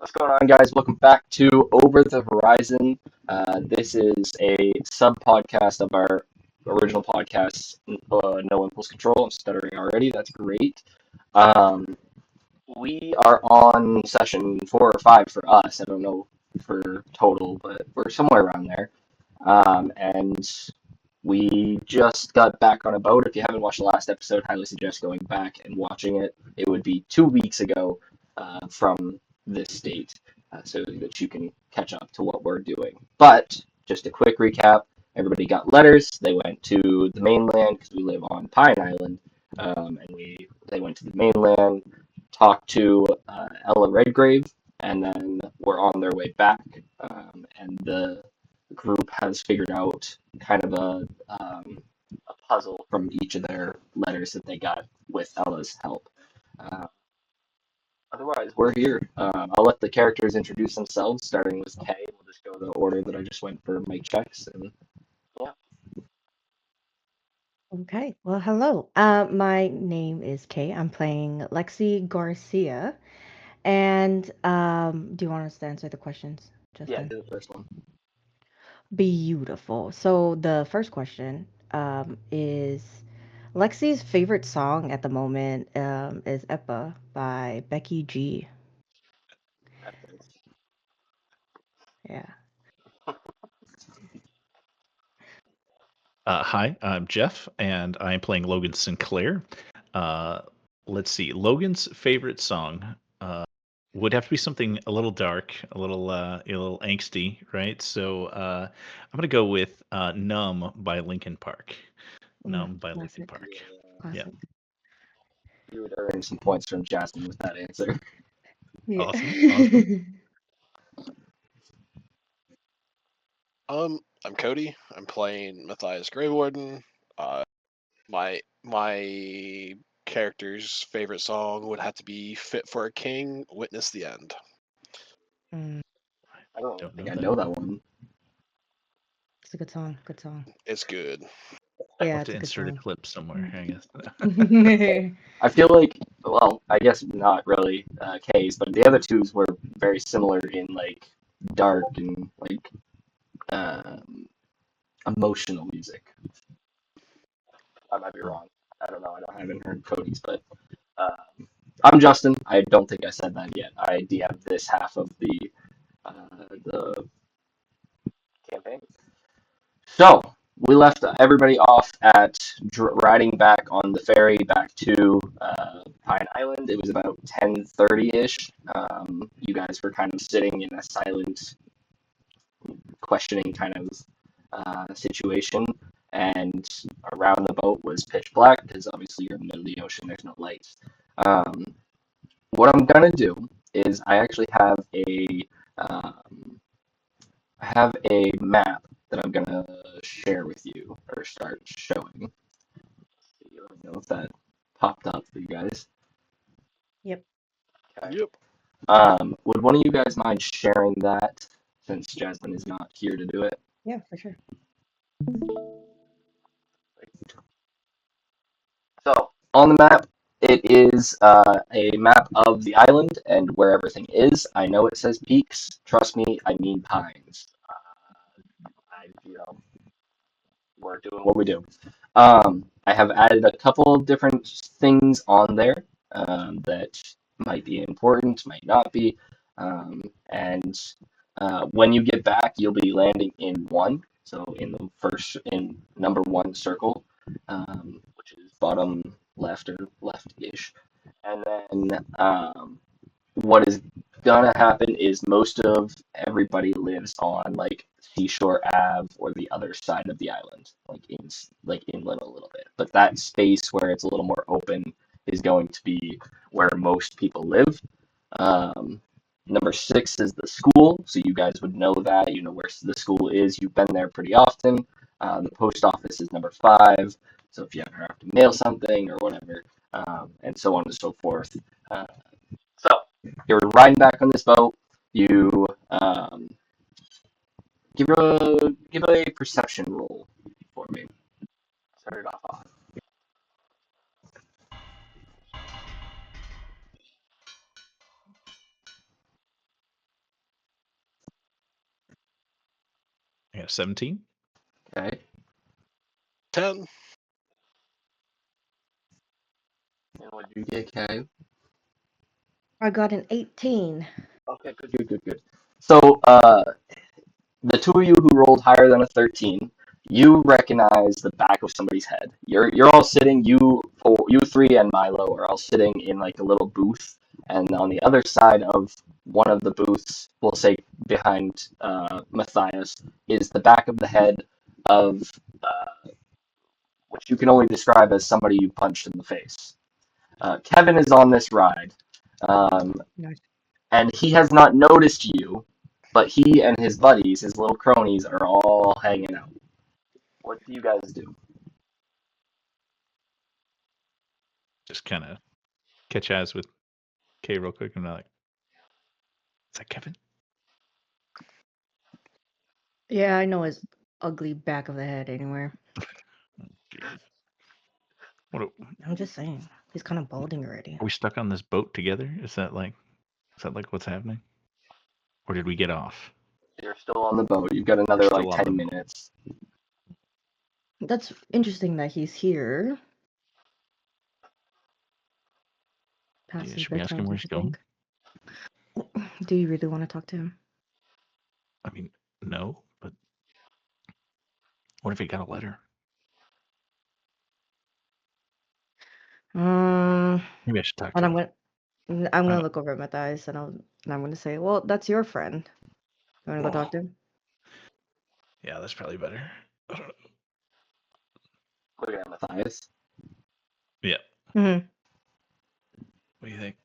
What's going on, guys? Welcome back to Over the Horizon. This is a sub podcast of our original podcast, No Impulse Control. I'm stuttering already. That's great. Um, we are on session 4 or 5 for us. I don't know for total, but we're somewhere around there. And we just got back on a boat. If you haven't watched the last episode, highly suggest going back and watching it. It would be 2 weeks ago from this date, so that you can catch up to what we're doing. But just a quick recap: everybody got letters. They went to the mainland because we live on Pine Island, and they went to the mainland, talked to Ella Redgrave, and then we're on their way back. And the group has figured out kind of a puzzle from each of their letters that they got with Ella's help. Uh, Otherwise, we're here. I'll let the characters introduce themselves, starting with Kay. We'll just go the order that I just went for mic checks. And yeah, Okay. Well, hello. My name is Kay. I'm playing Lexi Garcia. And do you want us to answer the questions, yeah, Justin? do the first one. Beautiful. So the first question is Lexi's favorite song at the moment is Epa by Becky G. Yeah. Hi, I'm Jeff, and I'm playing Logan Sinclair. Uh, let's see. Logan's favorite song would have to be something a little dark, a little angsty, right? So I'm gonna go with "Numb" by Linkin Park. Mm, "Numb" by Linkin classic. Park. Yeah, Classic. You would earn some points from Jasmine with that answer. Yeah. awesome, awesome. I'm Cody. I'm playing Matthias Grey Warden. Uh, my character's favorite song would have to be "Fit for a King." Witness the end. Mm, I don't Don't think know I that know that one. one. it's a good song. Good song. It's good. I'll Yeah, have it's to a good insert a song. clip somewhere, I guess. Mm. I feel like, well, I guess not really Kay's, but the other twos were very similar in like dark and like um, emotional music. I might be wrong. I don't know. I haven't heard Cody's, but uh, I'm Justin. I don't think I said that yet. I DM this half of the campaign. So we left everybody off at riding back on the ferry back to Pine Island. It was about 10:30 ish. You guys were kind of sitting in a silent, questioning kind of situation, and around the boat was pitch black because obviously you're in the middle of the ocean. There's no lights. Um, what I'm gonna do is um, I have a map that I'm gonna share with you or start showing. Let me know if that popped up for you guys. Yep. Okay. Yep. Would one of you guys mind sharing that since Jasmine is not here to do it? Yeah, for sure. So on the map, it is a map of the island and where everything is. I know it says peaks. Trust me, I mean pines. We're doing what we do. I have added a couple of different things on there that might be important, might not be. And when you get back, you'll be landing in one. So in number one circle, which is bottom left or left-ish. And then what is gonna happen is most of everybody lives on like Seashore Ave or the other side of the island, like inland a little bit. But that space where it's a little more open is going to be where most people live. Um, Number 6 is the school, so you guys would know that. You know where the school is. You've been there pretty often. The post office is number 5, so if you ever have to mail something or whatever, and so on and so forth. So you're riding back on this boat. You give a perception roll for me. Start it off. 17. Okay. 10. And what did you get, Kay? I got an 18. Okay, good. So, the two of you who rolled higher than a 13, you recognize the back of somebody's head. You're all sitting, you three and Milo are all sitting in like a little booth, and on the other side of one of the booths, we'll say behind Matthias, is the back of the head of which you can only describe as somebody you punched in the face. Kevin is on this ride, um, Nice. and he has not noticed you, but he and his buddies, his little cronies, are all hanging out. What do you guys do? Just kind of catch eyes with Kay real quick and be like, is that Kevin? Yeah, I know his ugly back of the head anywhere. Jeez. What are I'm just saying. He's kind of balding already. we stuck on this boat together? Is that like what's happening? Or did we get off? You're still on the boat. You've got We're another like still on 10 the boat. minutes. That's interesting that he's here. Yeah, Past his should we ask him bedtime, where don't he's you going? think? Do you really want to talk to him? I mean, no, but what if he got a letter? Maybe I should talk to And him. I'm Uh, gonna look over at Matthias and I'm gonna say, well, that's your friend. You wanna go talk to him? yeah, that's probably better. I don't know. Look at Matthias. Yeah. Mm-hmm. What do you think?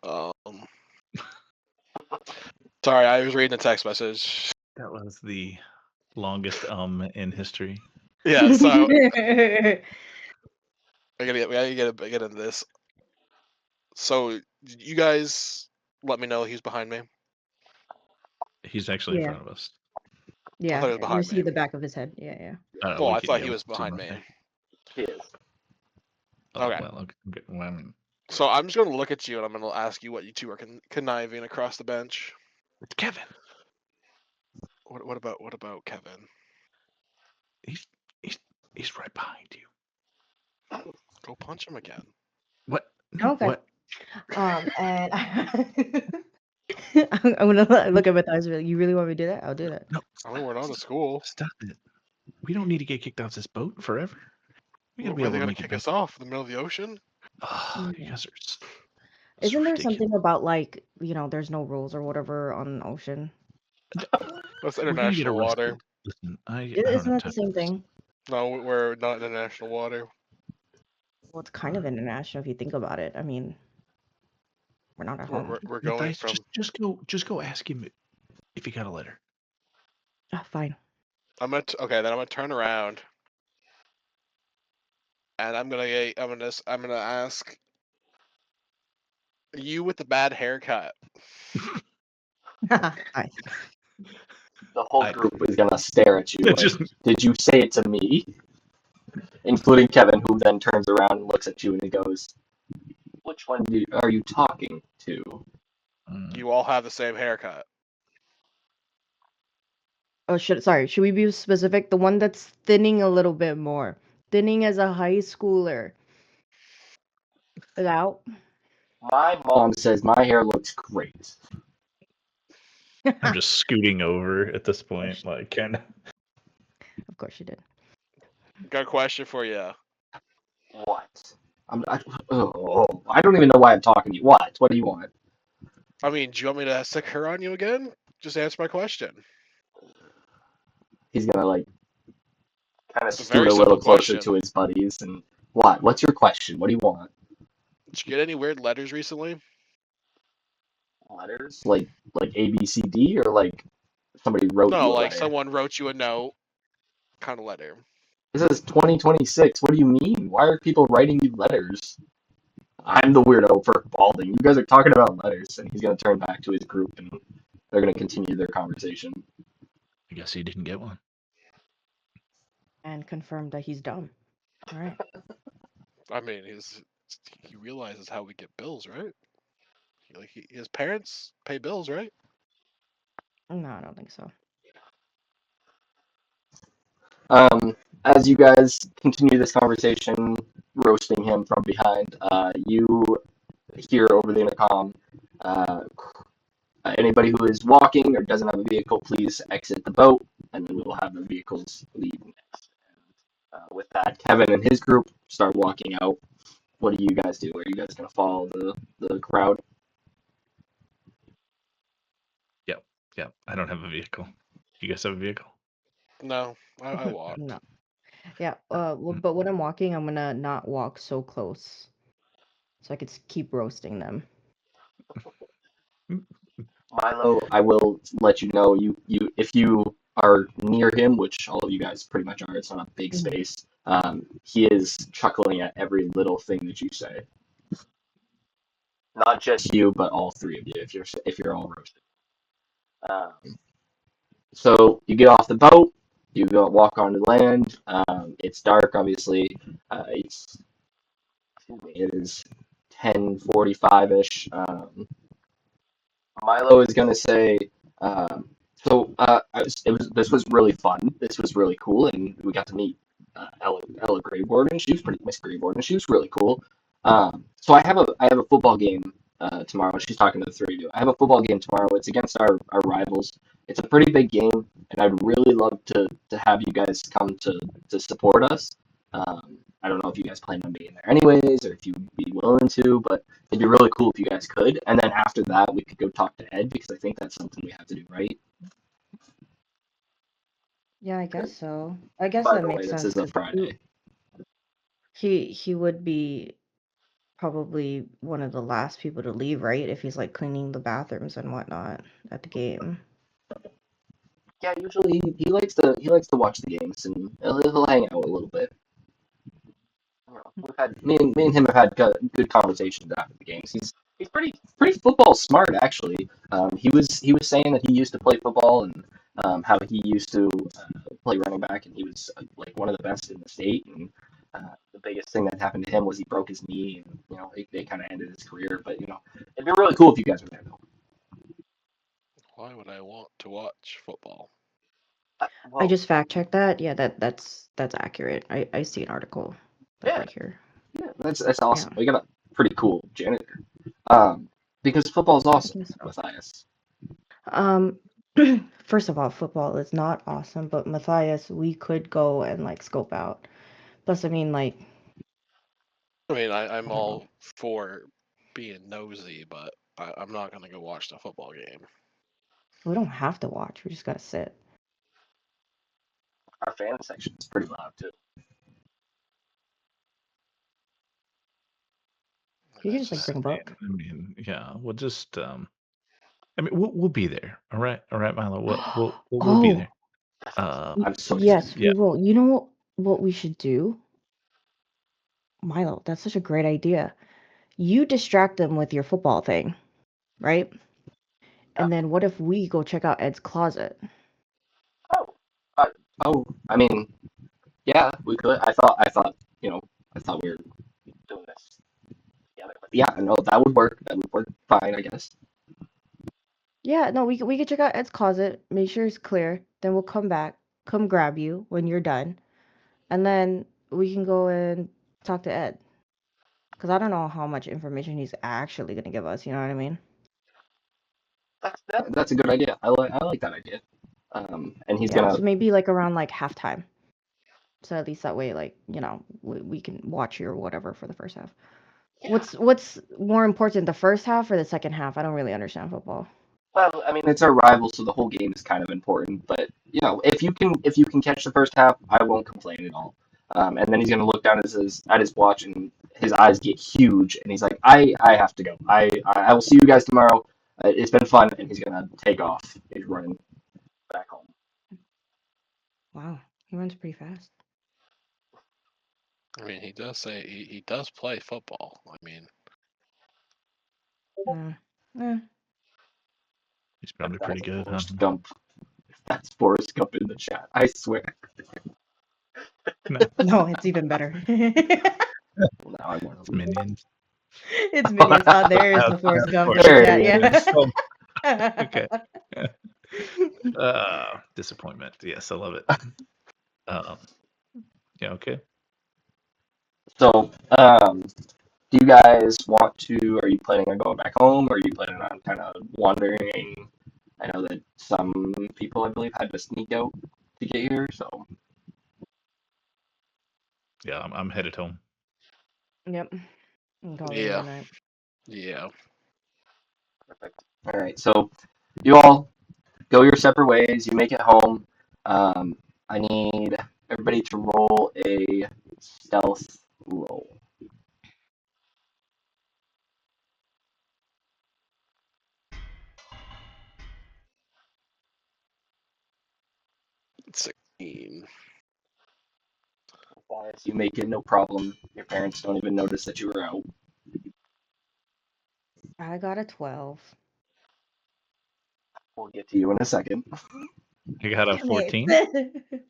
Um, sorry, I was reading a text message. That was the longest in history. Yeah, so I gotta get into this. So you guys let me know he's behind me. He's actually in Yeah, front of us. I thought he yeah. was You behind see me. the back of his head. Yeah. Well, We I could, thought yeah, he we was could zoom behind up me. there. He is. Oh, Okay. well, okay. Well, I mean, So I'm just gonna look at you and I'm gonna ask you what you two are conniving across the bench. it's Kevin. What about Kevin? He's he's he's right behind you. Go punch him again. What? No, Okay. what? And I'm gonna look at Matthias and be like, you really want me to do that? I'll do that. No, I mean, we're not at school. stop it. We don't need to get kicked off this boat forever. We gotta be Where are able they to gonna make it kick back. us off in the middle of the ocean? Oh, you Yeah. guys are so Isn't there ridiculous. something about like, there's no rules or whatever on the ocean? That's We're gonna get international water. arrested. Listen, I don't Isn't have that the time. same thing? No, we're not international water. Well, it's kind of international if you think about it. I mean, we're not at We're, home. we're, we're going Matthias, from. just go ask him if he got a letter. Ah, fine. Okay, then I'm gonna turn around and I'm gonna ask you with the bad haircut. Nice. The whole I group is gonna stare at you like, just did you say it to me? Including Kevin, who then turns around and looks at you and he goes, which one are you talking to? You all have the same haircut. Oh, should we be specific? The one that's thinning a little bit more. Thinning as a high schooler. Is out? My mom says my hair looks great. I'm just scooting over at this point, like kind of. Of course you did. Got a question for you. What? I don't even know why I'm talking to you. What? What do you want? I mean, do you want me to stick her on you again? Just answer my question. He's gonna like kind of It's a scoot very a little simple closer question. to his buddies and what? What's your question? What do you want? Did you get any weird letters recently? Letters? Like A B C D or like somebody wrote No, you a like letter? someone wrote you a note, kind of letter. This is 2026. What do you mean? Why are people writing you letters? I'm the weirdo for balding. You guys are talking about letters, and he's gonna turn back to his group and they're gonna continue their conversation. I guess he didn't get one. And confirmed that he's dumb. All right. I mean, he realizes how we get bills, right? Like his parents pay bills, right? No, I don't think so. As you guys continue this conversation, roasting him from behind, you hear over the intercom, uh, anybody who is walking or doesn't have a vehicle, please exit the boat, and then we will have the vehicles leave next. With that, Kevin and his group start walking out. What do you guys do? Are you guys going to follow the crowd? Yep. Yep. I don't have a vehicle. You guys have a vehicle? No, I walked. No. Yeah. Mm. But when I'm walking, I'm gonna not walk so close, so I could keep roasting them. Milo, I will let you know if you are near him, which all of you guys pretty much are. It's not a big Mhm. space. He is chuckling at every little thing that you say. Not just you, but all three of you. If you're all roasted. Um, so you get off the boat. You go walk onto land. It's dark, obviously. It is 10:45 ish. Milo is gonna say, um, this was really fun. This was really cool, and we got to meet Ella Grayboard, she was Miss Grayboard, and she was really cool. So I have a football game tomorrow. She's talking to the three of you. I have a football game tomorrow. It's against our rivals. It's a pretty big game, and I'd really love to have you guys come to support us. I don't know if you guys plan on being there anyways, or if you'd be willing to, but it'd be really cool if you guys could. And then after that, we could go talk to Ed because I think that's something we have to do, right? Yeah, I guess so. I guess By that the way, makes this sense is a because Friday. he would be probably one of the last people to leave, right? If he's like cleaning the bathrooms and whatnot at the game. Yeah, usually he likes to watch the games and he'll hang out a little bit. We've had me and him have had good conversations after the games. He's pretty football smart actually. He was saying that he used to play football and how he used to play running back and he was like one of the best in the state and the biggest thing that happened to him was he broke his knee and they kind of ended his career. But it'd be really cool if you guys were there though. Why would I want to watch football? I Well, just fact checked that. Yeah, that's accurate. I see an article like yeah, right here. yeah, that's Yeah. awesome. We got a pretty cool janitor. Um, because football's I awesome, guess so. Matthias. Um, first of all, football is not awesome, but Matthias, we could go and like scope out. Plus, I mean, like, I mean, I'm I don't know. all for being nosy, but I'm not gonna go watch the football game. We don't have to watch. We just gotta sit. Our fan section is pretty loud too. You can It's just like I bring a just book. yeah, we'll just I mean, we'll be there. All right, Milo. We'll be Oh, there. Uh, I'm so yes, excited. yeah. we will. You know what we should do? Milo, that's such a great idea. You distract them with your football thing, right? Yeah. And then what if we go check out Ed's closet? Oh, uh, I mean, yeah, we could. I thought we were doing this together. But yeah, no, that would work. That would work fine, I guess. Yeah, no, we could check out Ed's closet, make sure it's clear. Then we'll come back, come grab you when you're done, and then we can go and talk to Ed. Because I don't know how much information he's actually gonna give us. You know what I mean? That's a good idea. I like that idea. And he's Yeah. gonna. So maybe like around like halftime. So at least that way, like we can watch you or whatever for the first half. Yeah. What's more important, the first half or the second half? I don't really understand football. Well, I mean, it's our rival, so the whole game is kind of important. But if you can catch the first half, I won't complain at all. And then he's gonna look down at his watch, and his eyes get huge, and he's like, I have to go. I will see you guys tomorrow. It's been fun, and he's gonna take off. He's running back home. Wow, he runs pretty fast. I mean, he does say he does play football. I mean, Yeah. Eh. He's probably pretty That's good, huh? Forrest Gump. That's Forrest Gump in the chat. I swear. No, No, it's even better. Now I want it's to leave. minions. It's minions. Oh, there is the Yeah, Forrest of Gump in course. the There chat. it Yeah. is. Oh, okay. Disappointment. Yes, I love it. Um, yeah, okay. So, do you guys want to? Are you planning on going back home? Or are you planning on kind of wandering? I know that some people, I believe, had to sneak out to get here. So, Yeah, I'm headed home. Yep. And call it a Yeah. night. Yeah. perfect. All right. So, you all go your separate ways. You make it home. I need everybody to roll a stealth roll. 16. As you make it, no problem. Your parents don't even notice that you were out. I got a 12. We'll get to you in a second. I got a Damn 14. it.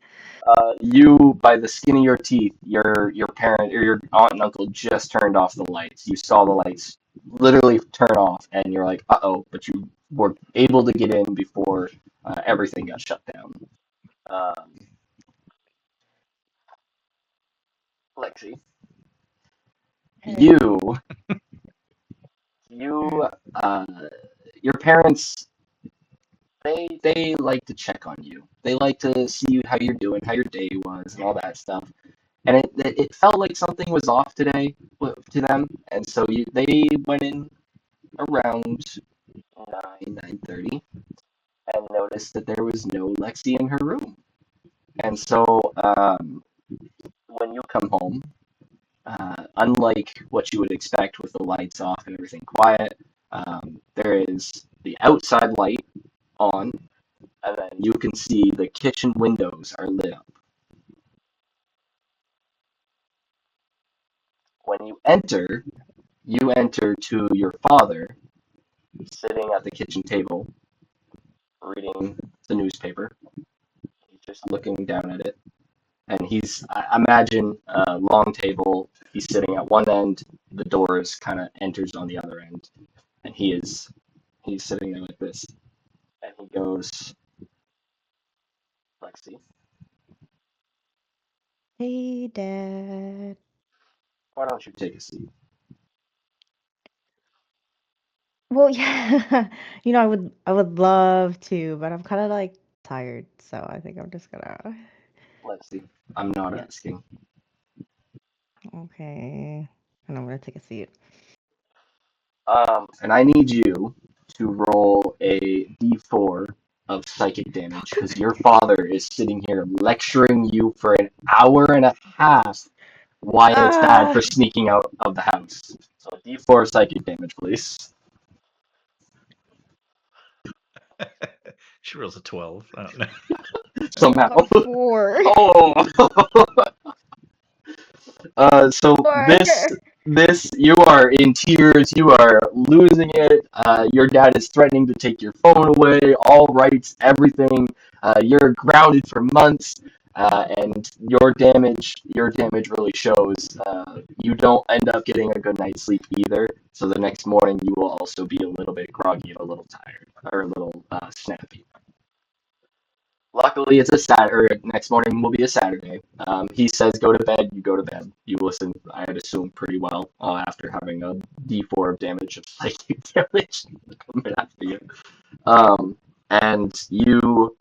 You, by the skin of your teeth, your parent or your aunt and uncle just turned off the lights. You saw the lights literally turn off, and you're like, "Uh oh!" But you were able to get in before everything got shut down. Um, Lexi, Hey. you, you, uh, your parents, they like to check on you. They like to see how you're doing, how your day was, and all that stuff. And it felt like something was off today to them, and so they went in around 9:30 and noticed that there was no Lexi in her room. And so when you come home, unlike what you would expect with the lights off and everything quiet, there is the outside light on, and then you can see the kitchen windows are lit up. When you enter to your father sitting at the kitchen table reading the newspaper. He's just looking down at it. And I imagine a long table. He's sitting at one end, the doors kind of enters on the other end. And he's sitting there like this. And he goes, Lexi, Hey, Dad. why don't you take a seat? Well, yeah. I would love to, but I'm kind of like tired, so I think I'm just gonna. Lexi, I'm not asking. Okay. And I'm gonna take a seat. And I need you to roll a d4 of psychic damage because your father is sitting here lecturing you for an hour and a half why it's bad Ah, for sneaking out of the house. So d4 psychic damage, please. She rolls a 12. I don't know. I Somehow. got a 4. Oh. So Four. this you are in tears. You are losing it. Your dad is threatening to take your phone away, all rights, everything. You're grounded for months, and your damage really shows. You don't end up getting a good night's sleep either. So the next morning you will also be a little bit groggy and a little tired or a little snappy. Luckily, it's a Saturday. Next morning will be a Saturday. He says go to bed. You go to bed. You listen. I'd assume pretty well after having a D4 of damage of psychic damage coming after you. And you,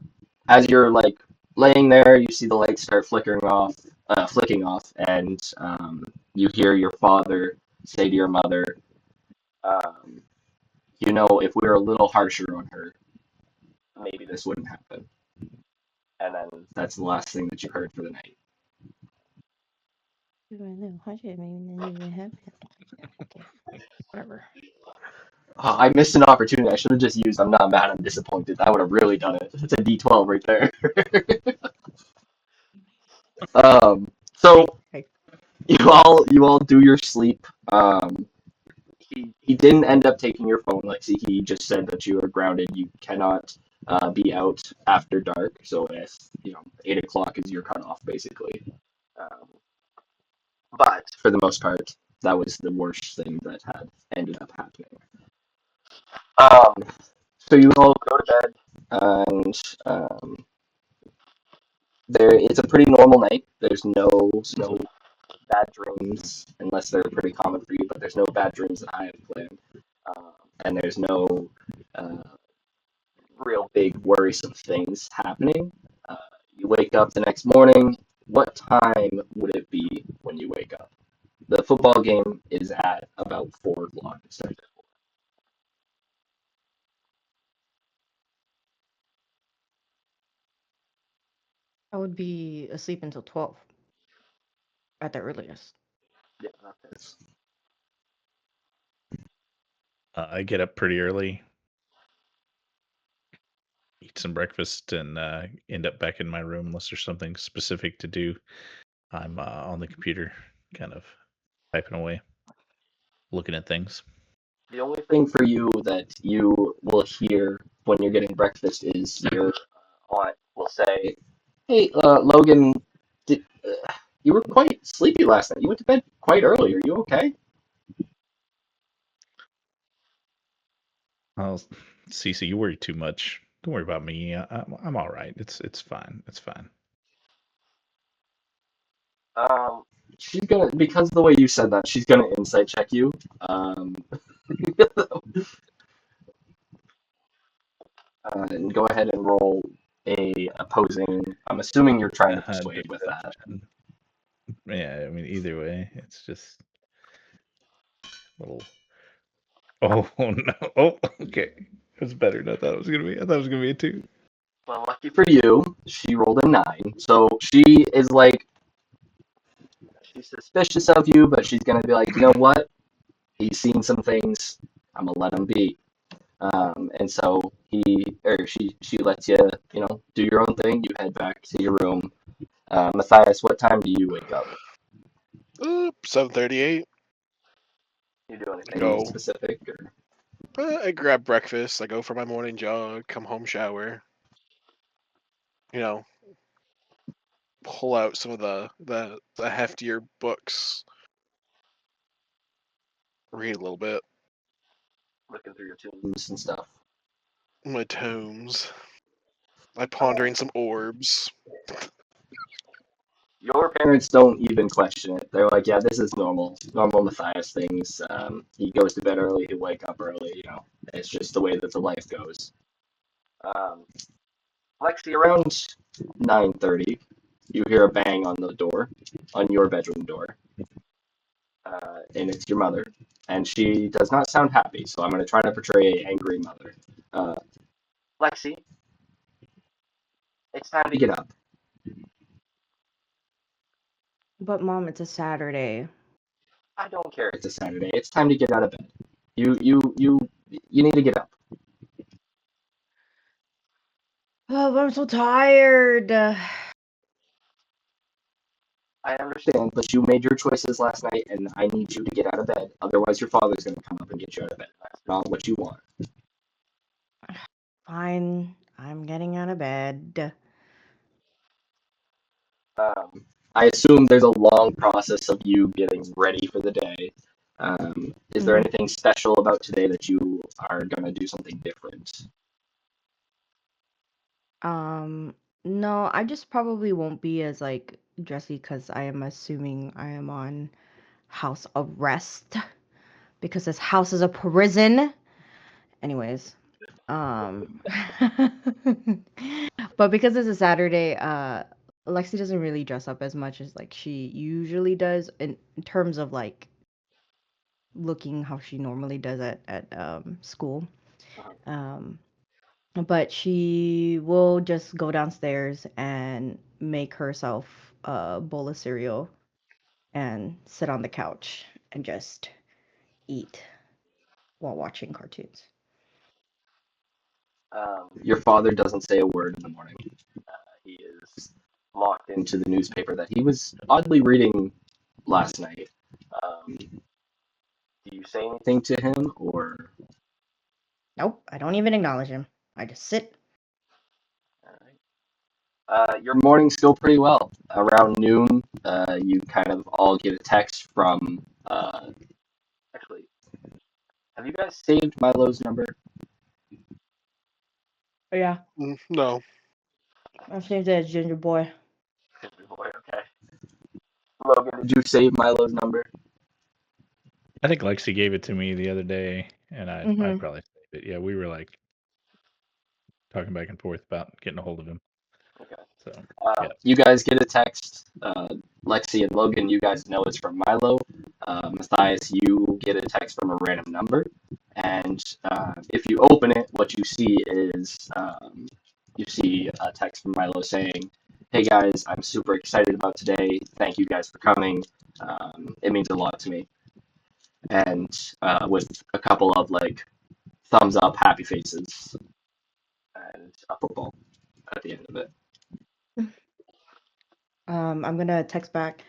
as you're like laying there, you see the lights start flicking off, and you hear your father say to your mother, um, if we were a little harsher on her, maybe this wouldn't happen. And then that's the last thing that you heard for the night. Okay, whatever. Oh, I missed an opportunity. I should have just used I'm not mad, I'm disappointed. That would have really done it. It's a D12 right there. So Okay. you all do your sleep. He didn't end up taking your phone, Lexi. He just said that you are grounded. You cannot be out after dark. So if 8 o'clock is your cutoff, basically. Um, but for the most part, that was the worst thing that had ended up happening. Um, so you all go to bed, and it's a pretty normal night. There's no bad dreams, unless they're pretty common for you. But there's no bad dreams that I have planned, and there's no uh, real big worrisome things happening. Uh, you wake up the next morning. What time would it be when you wake up? The football game is at about 4 o'clock. I would be asleep until 12 at the earliest. Yeah, that's I get up pretty early, eat some breakfast, and end up back in my room unless there's something specific to do. I'm on the computer, kind of typing away, looking at things. the only thing for you that you will hear when you're getting breakfast is your aunt will say, "Hey, Logan, you were quite sleepy last night. You went to bed quite early. Are you okay?" Oh, Cece, you worry too much. Don't worry about me. I'm all right. It's fine. It's fine. Um, she's gonna, because of the way you said that, she's gonna insight check you. And go ahead and roll a opposing. I'm assuming you're trying to persuade with that. Yeah, I mean, either way, it's just a little. Oh no! Oh, okay. That's better than I thought it was gonna be. I thought it was gonna be a 2. Well, lucky for you, she rolled a 9. So she is like, she's suspicious of you, but she's gonna be like, you know what? He's seen some things. I'm gonna let him be. And so she lets you, do your own thing. You head back to your room. Matthias, what time do you wake up? 7:38. You do anything Go. specific? Or? I grab breakfast. I go for my morning jog. Come home, shower. You know, pull out some of the heftier books. Read a little bit. Looking through your tombs and stuff. My tomes. I pondering some orbs. Your parents don't even question it. They're like, yeah, this is normal Matthias things. He goes to bed early, he wake up early. It's just the way that the life goes. Um, Lexi, around 9:30, you hear a bang on the door, on your bedroom door, and it's your mother, and she does not sound happy. So I'm going to try to portray a angry mother. Uh, Lexi, it's time to get up. But mom, it's a Saturday. I don't care. It's a Saturday. It's time to get out of bed. You need to get up. Oh, but I'm so tired. I understand, but you made your choices last night, and I need you to get out of bed. Otherwise, your father's going to come up and get you out of bed. That's not what you want. Fine, I'm getting out of bed. I assume there's a long process of you getting ready for the day. Is there Mhm. anything special about today that you are going to do something different? Um, no, I just probably won't be as like dressy because I am assuming I am on house arrest because this house is a prison. Anyways, um, but because it's a Saturday, Lexi doesn't really dress up as much as like she usually does in terms of like looking how she normally does at school. Um, but she will just go downstairs and make herself a bowl of cereal and sit on the couch and just eat while watching cartoons. Your father doesn't say a word in the morning. He is locked into the newspaper that he was oddly reading last night. Do you say anything to him, or? Nope, I don't even acknowledge him. I just sit. Your mornings go pretty well. Around noon, you kind of all get a text from Uh, actually, have you guys saved Milo's number? Oh, yeah, No. I've saved it as Ginger Boy. Boy, okay. Logan, did you save Milo's number? I think Lexi gave it to me the other day, and I'd Mm-hmm. probably saved it. Yeah, we were like talking back and forth about getting a hold of him. Okay. So yeah, You guys get a text. Lexi and Logan, you guys know it's from Milo. Matthias, you get a text from a random number. And if you open it, what you see is you see a text from Milo saying, "Hey guys, I'm super excited about today. Thank you guys for coming. It means a lot to me." And with a couple of like thumbs up, happy faces, and a football at the end of it. I'm gonna text back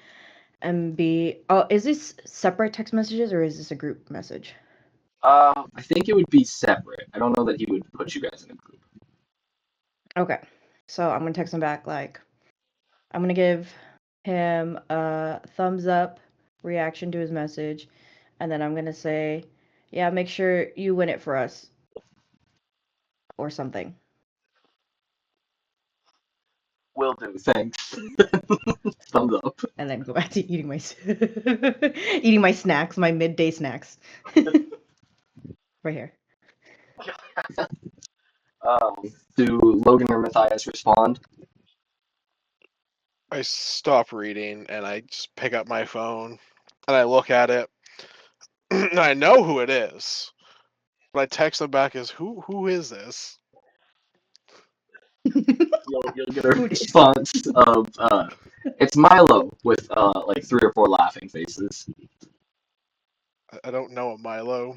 and be. Oh, is this separate text messages or is this a group message? I think it would be separate. I don't know that he would put you guys in a group. Okay, so I'm gonna text him back like I'm gonna give him a thumbs up reaction to his message, and then I'm gonna say, "Yeah, make sure you win it for us," or something, Will do. Thanks. Thumbs up. and then go back to eating my eating my snacks, my midday snacks, right here. Do Logan or Matthias respond? I stop reading and I just pick up my phone and I look at it. And I know who it is. But I text them back as who is this? You'll get a Who dis? response of it's Milo with like 3 or 4 laughing faces. I don't know a Milo.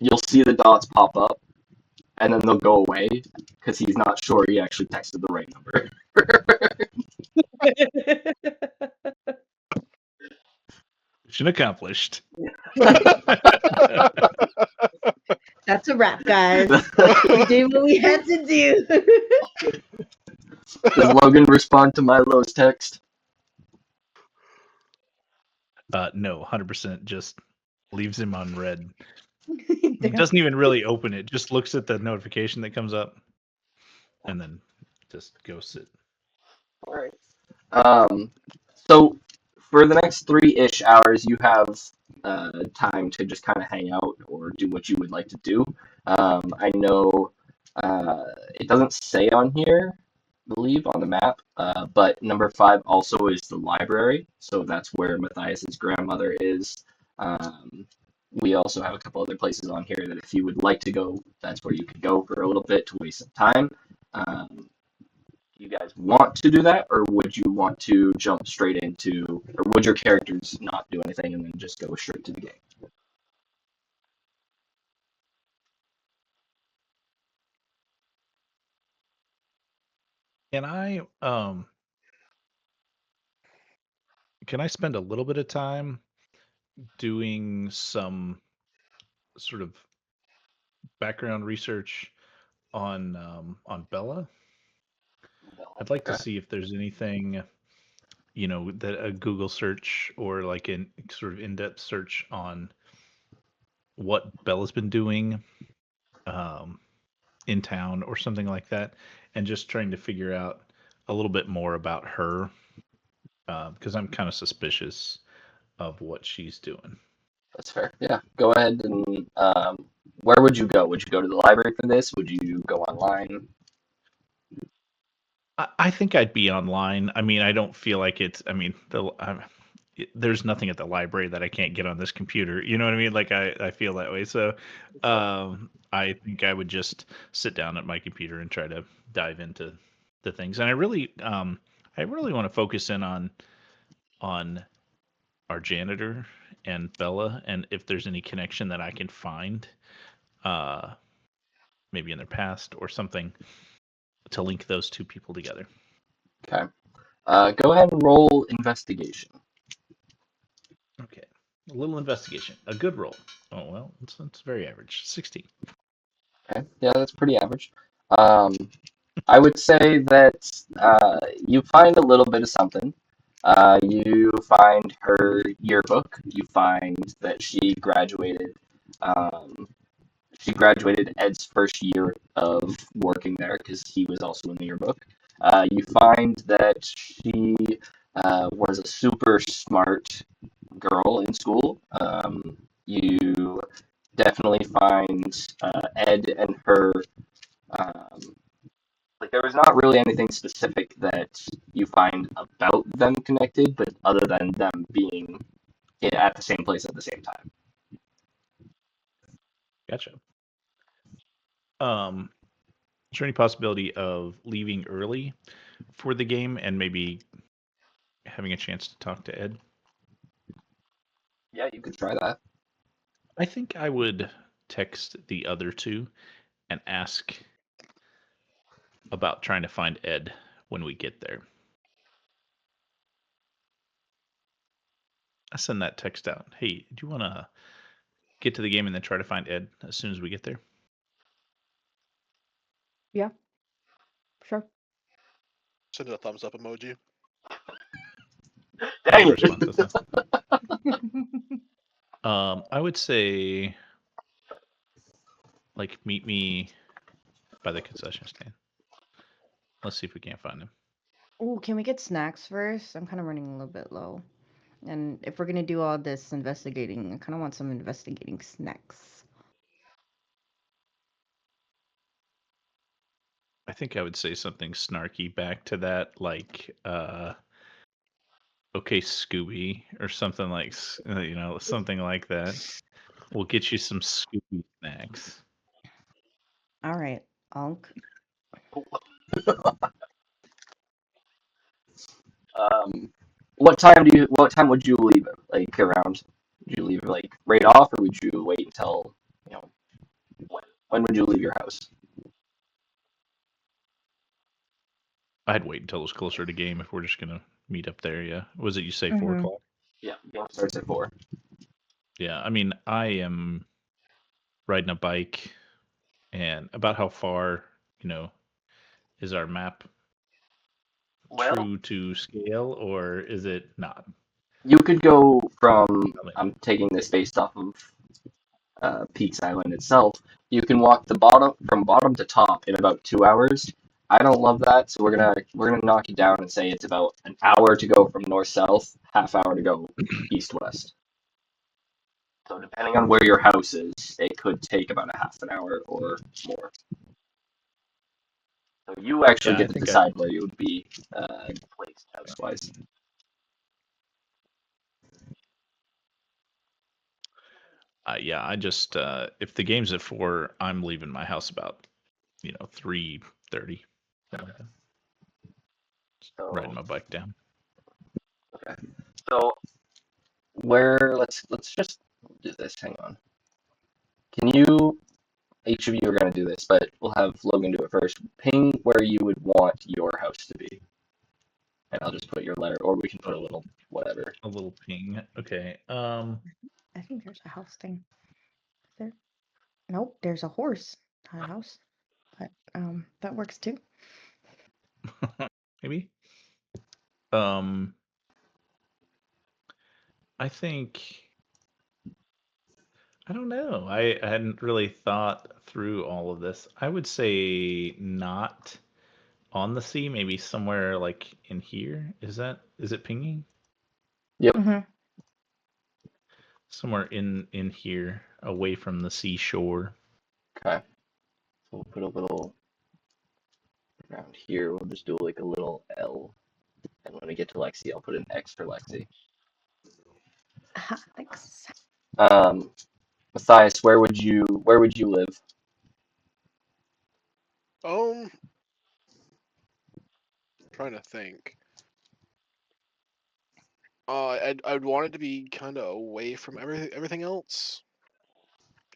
You'll see the dots pop up, and then they'll go away because he's not sure he actually texted the right number. mission accomplished. That's a wrap, guys. We did what we had to do. Does Logan respond to Milo's text? No, 100% just leaves him on red. Damn. Doesn't even really open it. Just looks at the notification that comes up, and then just ghosts it. All right. So for the next 3-ish hours, you have time to just kind of hang out or do what you would like to do. I know it doesn't say on here, I believe, on the map, but number 5 also is the library. So that's where Matthias's grandmother is. We also have a couple other places on here that if you would like to go, that's where you could go for a little bit to waste some time. You guys want to do that, or would you want to jump straight into, or would your characters not do anything and then just go straight to the game? Can I spend a little bit of time doing some sort of background research on Bella? I'd like to Okay. see if there's anything, that a Google search or like an sort of in-depth search on what Bella's been doing um, in town or something like that, and just trying to figure out a little bit more about her because I'm kind of suspicious of what she's doing. That's fair. Yeah, go ahead and where would you go? Would you go to the library for this? Would you go online? I think I'd be online. I mean, I don't feel like it's. I mean, there's nothing at the library that I can't get on this computer. You know what I mean? Like I feel that way. So I think I would just sit down at my computer and try to dive into the things. And I really want to focus in on our janitor and Bella, and if there's any connection that I can find, uh, maybe in their past or something, to link those two people together. Okay. Go ahead and roll investigation. Okay. A little investigation. A good roll. Oh, well, it's very average. 16. Okay. Yeah, that's pretty average. I would say that you find a little bit of something. You find her yearbook. You find that Um, she graduated Ed's first year of working there because he was also in the yearbook. You find that she was a super smart girl in school. You definitely find Ed and her. Um, like there was not really anything specific that you find about them connected, but other than them being at the same place at the same time. Gotcha. Is there any possibility of leaving early for the game and maybe having a chance to talk to Ed? Yeah, you could try that. I think I would text the other two and ask about trying to find Ed when we get there. I send that text out. Hey, do you want to get to the game and then try to find Ed as soon as we get there? Yeah, sure. Send a thumbs up emoji. Dang No it! response. That's not. I would say, like, meet me by the concession stand. Let's see if we can't find him. Ooh, can we get snacks first? I'm kind of running a little bit low. And if we're gonna do all this investigating, I kind of want some investigating snacks. I think I would say something snarky back to that, like, okay, Scooby, or something like, something like that. We'll get you some Scooby snacks. All right, Unk. Um, What time would you leave it? Like around? Would you leave like right off, or would you wait until you know when would you leave your house? I'd wait until it was closer to game if we're just gonna meet up there. Yeah, was it you say 4 Mm-hmm. o'clock? Yeah, game starts at 4. Yeah, I mean, I am riding a bike, and about how far, you know, is our map Well, true to scale, or is it not? you could go from. Tell me. I'm taking this based off of Peaks Island itself. You can walk the bottom from bottom to top in about 2 hours. I don't love that, so we're gonna knock it down and say it's about an hour to go from north south, half hour to go east west. So depending on where your house is, it could take about a half an hour or more. So you actually Yeah, I get to think decide where you would be placed house wise. yeah, I just if the game's at 4, I'm leaving my house about 3:30, something like that. Just riding So my bike down. okay. So where let's just do this. Hang on. Can you each of you are gonna do this, but we'll have Logan do it first. Ping where you would want your house to be, and I'll just put your letter, or we can put a little whatever. A little ping. Okay. I think there's a house thing. Is there? Nope, there's a horse, not a house. But that works too. Maybe. Um, I think I don't know. I hadn't really thought through all of this. I would say not on the sea, maybe somewhere like in here. Is it pinging? Yep. Mm-hmm. Somewhere in here, away from the seashore. Okay. So we'll put a little around here. We'll just do like a little L, and when we get to Lexi, I'll put an X for Lexi. Thanks. Um, Matthias, where would you live? Um, trying to think. I'd want it to be kind of away from everything else,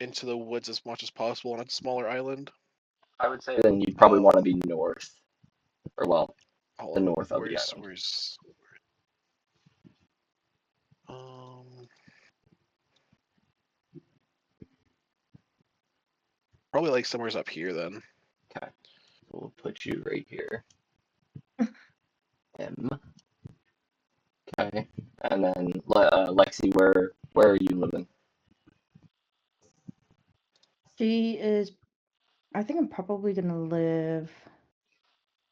into the woods as much as possible on a smaller island. I would say then you'd probably want to be north, or well, Hold the on, north of the where's island. where's um probably like somewhere's up here then. Okay, so we'll put you right here. M. Okay. And then Lexi, where are you living? She is. I think I'm probably gonna live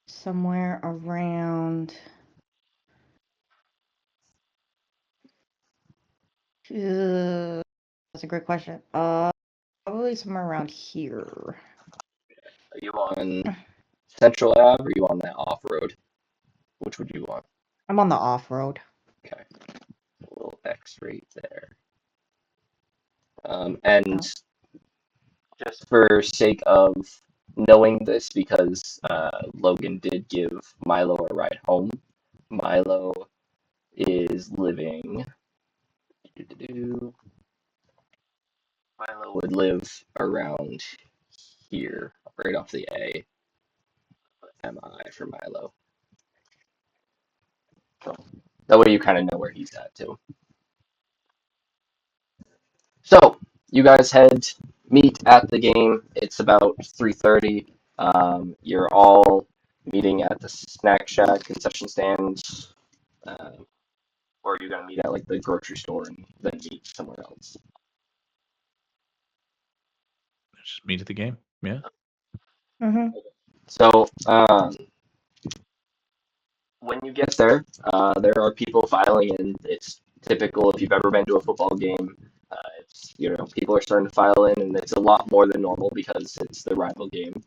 somewhere around. That's a great question. Probably somewhere around here. Are you on Central Ave or are you on that off road? Which would you want? I'm on the off road. Okay. A little X right there. And Oh. just for sake of knowing this, because Logan did give Milo a ride home, Milo is living. Milo would live around here, right off the A. MI for Milo. So that way you kind of know where he's at too. So you guys meet at the game. It's about 3:30. You're all meeting at the snack shack concession stands, or you're gonna meet at like the grocery store and then meet somewhere else. Just meet at the game. Yeah. Mm-hmm. So when you get there, there are people filing in. It's typical if you've ever been to a football game. It's people are starting to file in, and it's a lot more than normal because it's the rival game.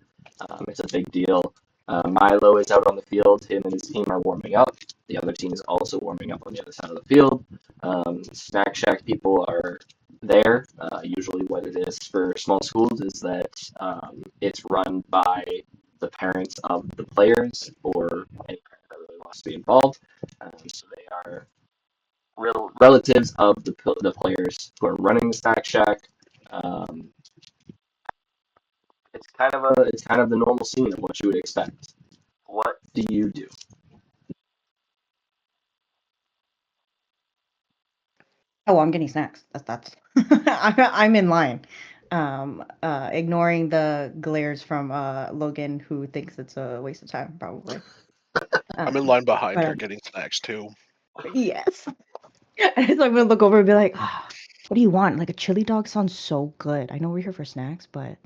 It's a big deal. Milo is out on the field. Him and his team are warming up. The other team is also warming up on the other side of the field. Snack Shack people are there. Usually, what it is for small schools is that it's run by the parents of the players or any parent that really wants to be involved. So they are real relatives of the players who are running the Snack Shack. Um, it's kind of the normal scene of what you would expect. What do you do? Oh, I'm getting snacks. That's. I'm in line. Ignoring the glares from Logan, who thinks it's a waste of time, probably. I'm in Um, line behind but her getting snacks too. yes. And so I'm gonna look over and be like, what do you want? Like a chili dog sounds so good. I know we're here for snacks, but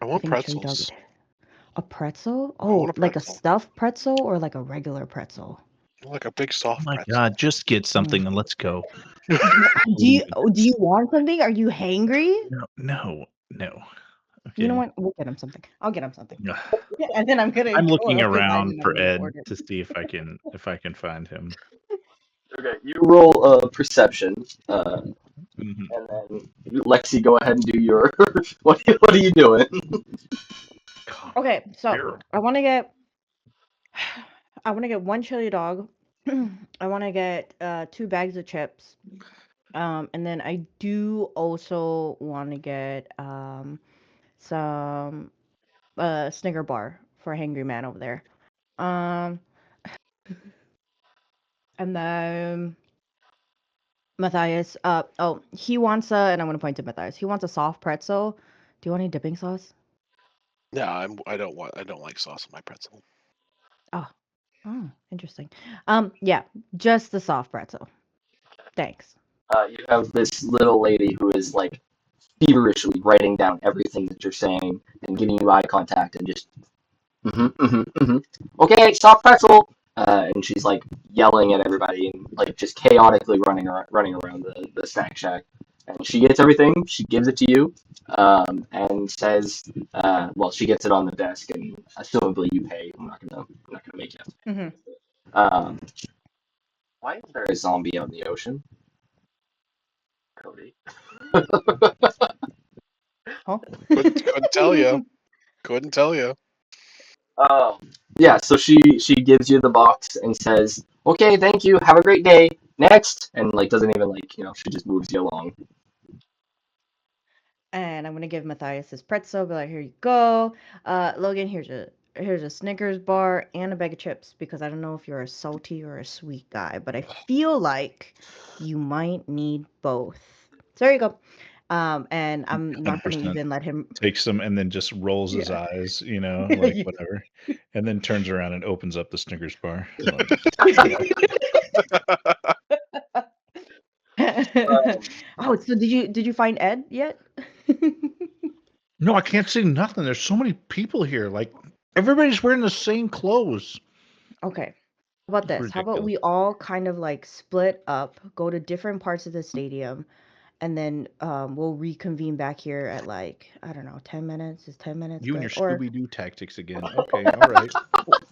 I I want think a chili dog pretzels. would. A pretzel? I want Oh, a like a pretzel. stuffed pretzel or like a regular pretzel? Like a big Oh soft my pretzel. God! Just get Mm. something and let's go. Do you do you want something? Are you hangry? No, no, no. You know Okay. what? We'll get him something. I'll get him something. Ugh. And then I'm gonna I'm go looking up in line around and I'm for gonna Ed order. to see if I can find him. Okay, you roll a perception, Mhm. and then Lexi, go ahead and do your. What are you doing? God, Okay, so terrible. I want to get I want to get one chili dog. I want to get 2 bags of chips. And then I do also want to get some Snicker bar for Hangry Man over there. Um, and then Matthias, oh, he wants and I'm gonna point to Matthias. He wants a soft pretzel. Do you want any dipping sauce? Yeah, I don't like sauce on my pretzel. Oh, oh, interesting. Yeah, just the soft pretzel. Thanks. You have this little lady who is like feverishly writing down everything that you're saying and giving you eye contact and just okay, soft pretzel. And she's like yelling at everybody and like just chaotically running around the snack shack. And she gets everything. She gives it to you, and says, "Well, she gets it on the desk, and assumably you pay. I'm not gonna make you." Mm-hmm. Um, why is there a zombie out in the ocean, Cody? Huh? Couldn't tell you. Couldn't tell you. Oh, yeah. So she gives you the box and says, "Okay, thank you. Have a great day. Next," and like doesn't even she just moves you along. And I'm gonna give Matthias his pretzel. Be like, here you go. Logan, here's a Snickers bar and a bag of chips because I don't know if you're a salty or a sweet guy, but I feel like you might need both. So there you go. And I'm not gonna 100% even let him. takes them and then just rolls his Yeah. eyes, like whatever, and then turns around and opens up the Snickers bar. Like, Oh, so did you find Ed yet? No, I can't see nothing. There's so many people here. Like everybody's wearing the same clothes. Okay. How about It's this? How about ridiculous. we all kind of like split up, go to different parts of the stadium, and then we'll reconvene back here at like, I don't know, 10 minutes. Is 10 minutes You and your good? Or Scooby Doo tactics again. Okay, all right.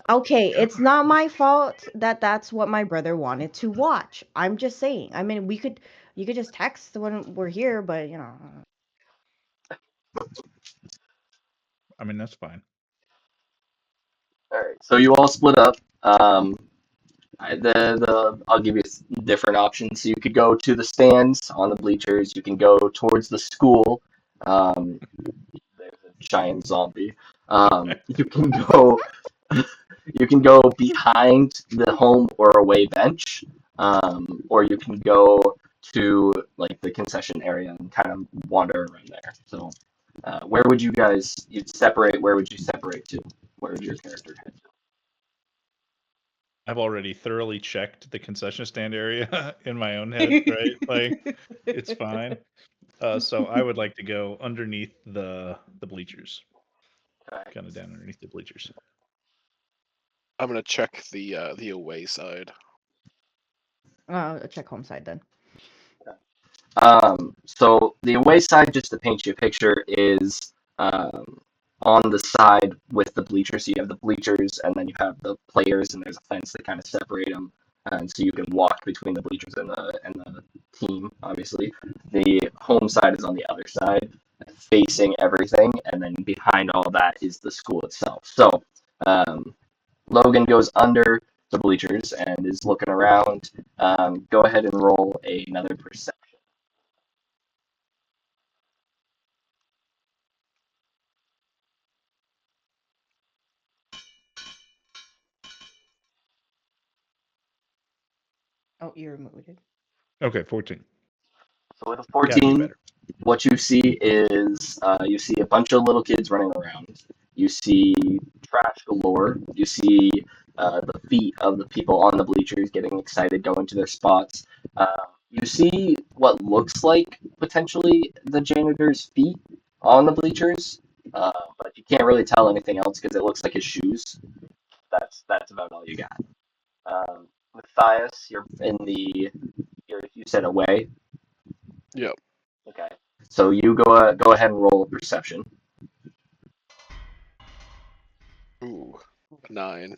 okay, it's not my fault that that's what my brother wanted to watch. I'm just saying. I mean, you could just text when we're here, but you know. I mean, that's fine. All right, so you all split up. I'll give you different options. You could go to the stands on the bleachers. You can go towards the school. Um, there's a giant zombie. You can go. You can go behind the home or away bench, or you can go to like the concession area and kind of wander around there. So, where would you guys you'd separate? Where would you separate to? Where would your character head to? I've already thoroughly checked the concession stand area in my own head, right? Like it's fine. So I would like to go underneath the bleachers, Okay. kind of down underneath the bleachers. I'm gonna check the away side. Check home side then. So the away side, just to paint you a picture, is on the side with the bleachers. So you have the bleachers, and then you have the players, and there's a fence that kind of separate them, and so you can walk between the bleachers and the team. Obviously, the home side is on the other side, facing everything, and then behind all that is the school itself. So um, Logan goes under the bleachers and is looking around. Go ahead and roll another perception. Oh, you're muted. Okay, 14. So with a Gotta be 14, better. what you see is you see a bunch of little kids running around. You see trash galore. You see the feet of the people on the bleachers getting excited, going to their spots. You see what looks like potentially the janitor's feet on the bleachers, but you can't really tell anything else because it looks like his shoes. That's about all you got. Matthias, you're in the you said away. Yep. Okay. So you go ahead and roll a perception. Ooh, 9.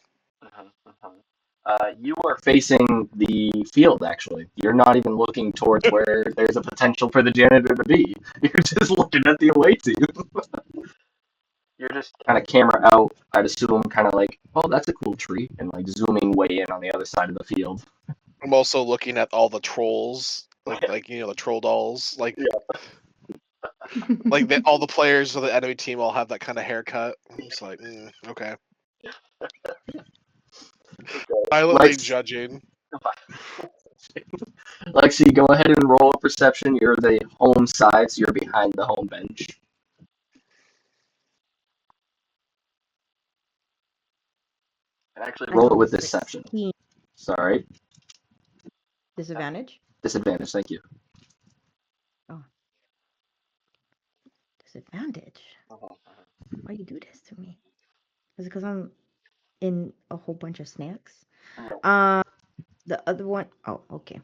You are facing the field. Actually, you're not even looking towards where there's a potential for the janitor to be. You're just looking at the away team. You're just kind of camera out. I'd assume, kind of like, oh, that's a cool tree, and like zooming way in on the other side of the field. I'm also looking at all the trolls, like the troll dolls, like all the players of the enemy team all have that kind of haircut. It's like, okay, silently Lex, judging. Lexi, go ahead and roll a perception. You're the home side, so you're behind the home bench. And actually, I roll it got with deception. 16. Sorry, Disadvantage? disadvantage. Thank you. Oh, disadvantage. Why you do this to me? Is it because I'm in a whole bunch of snacks? Um, the other one, oh, okay.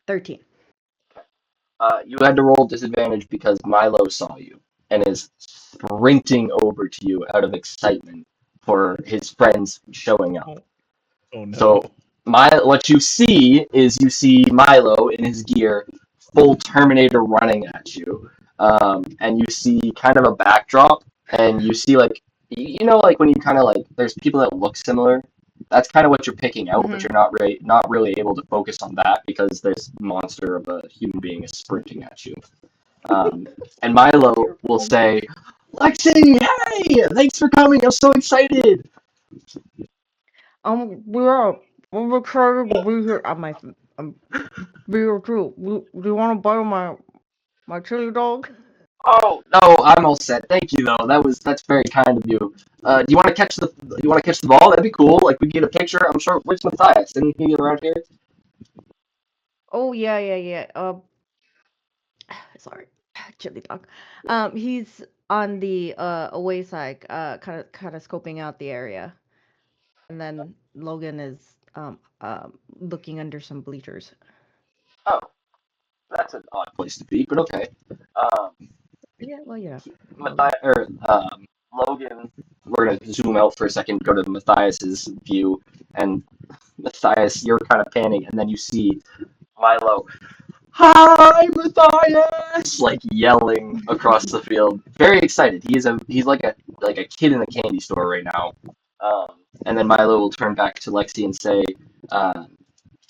13. You had to roll disadvantage because Milo saw you and is sprinting over to you out of excitement for his friends showing up. Oh no. So what you see is you see Milo in his gear, full Terminator running at you, and you see kind of a backdrop, and you see like like when you kind of like there's people that look similar. That's kind of what you're picking out, but you're not really able to focus on that because this monster of a human being is sprinting at you. And Milo will say, "Lexi, hey, thanks for coming. I'm so excited." Yeah, I'm excited to be here. I'm be here too. Do you want to buy my chili dog? Oh no, I'm all set. Thank you though. That's very kind of you. Do you want to catch the ball? That'd be cool. Like we get a picture. I'm sure. Where's Matthias? Didn't he get around here? Oh yeah. Sorry, chili dog. He's on the away side, kind of scoping out the area, and then Logan is looking under some bleachers. Oh, that's an odd place to be, but okay. Um, Yeah, well, Matthias, Logan. or Logan, we're gonna zoom out for a second, go to Matthias's view, and Matthias, you're kind of panning, and then you see Milo, "Hi, Matthias!" like yelling across the field, very excited. He's like a kid in a candy store right now. And then Milo will turn back to Lexi and say, uh,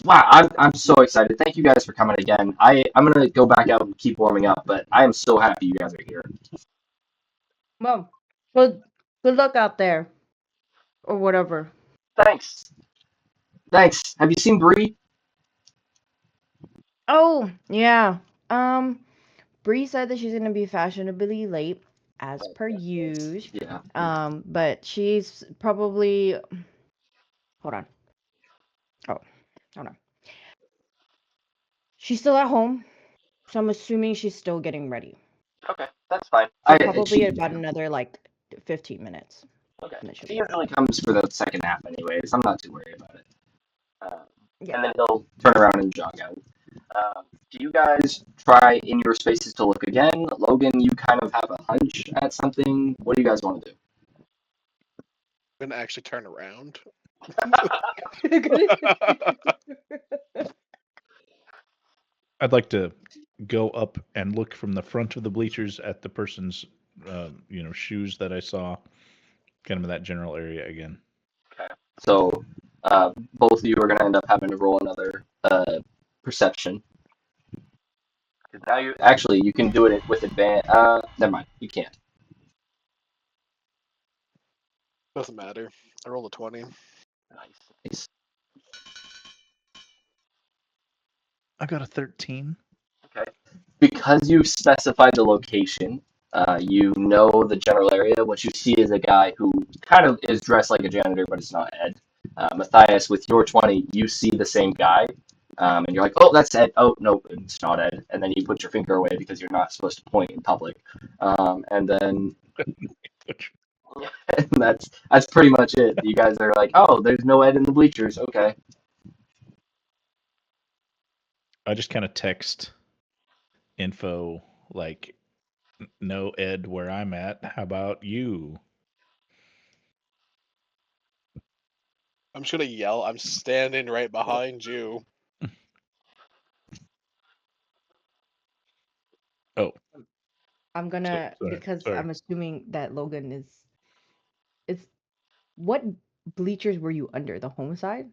"Wow, I'm so excited! Thank you guys for coming again. I'm gonna go back out and keep warming up, but I am so happy you guys are here. Well, good luck out there or whatever. Thanks, thanks. Have you seen Bree? Oh yeah. Um, Bree said that she's gonna be fashionably late as per usual. Yeah. But she's probably hold on. Oh, hold on. She's still at home, so I'm assuming she's still getting ready. Okay, that's fine. So I probably she about another like 15 minutes, okay. and then she'll She be ready. usually comes for the second half, anyways. I'm not too worried about it. Um, Yeah. and then he'll turn around and jog out. Do you guys try in your spaces to look again? Logan, you kind of have a hunch at something. What do you guys want to do? I'm gonna actually turn around. I'd like to go up and look from the front of the bleachers at the person's, shoes that I saw, kind of in that general area again. Okay. So, both of you are going to end up having to roll another perception. 'Cause now you can do it with advantage. Never mind, you can't. Doesn't matter. I rolled a 20. Nice. I got a 13. Okay. Because you've specified the location, you know the general area. What you see is a guy who kind of is dressed like a janitor, but it's not Ed. Matthias, with your 20, you see the same guy, and you're like, oh, that's Ed. Oh, no, it's not Ed. And then you put your finger away because you're not supposed to point in public. And then and that's pretty much it. You guys are like, oh, there's no Ed in the bleachers. Okay. I just kind of text info like, no Ed where I'm at. How about you? I'm just gonna yell, I'm standing right behind you. Oh, I'm so gonna sorry. because Sorry. I'm assuming that Logan is what bleachers were you under? The home side?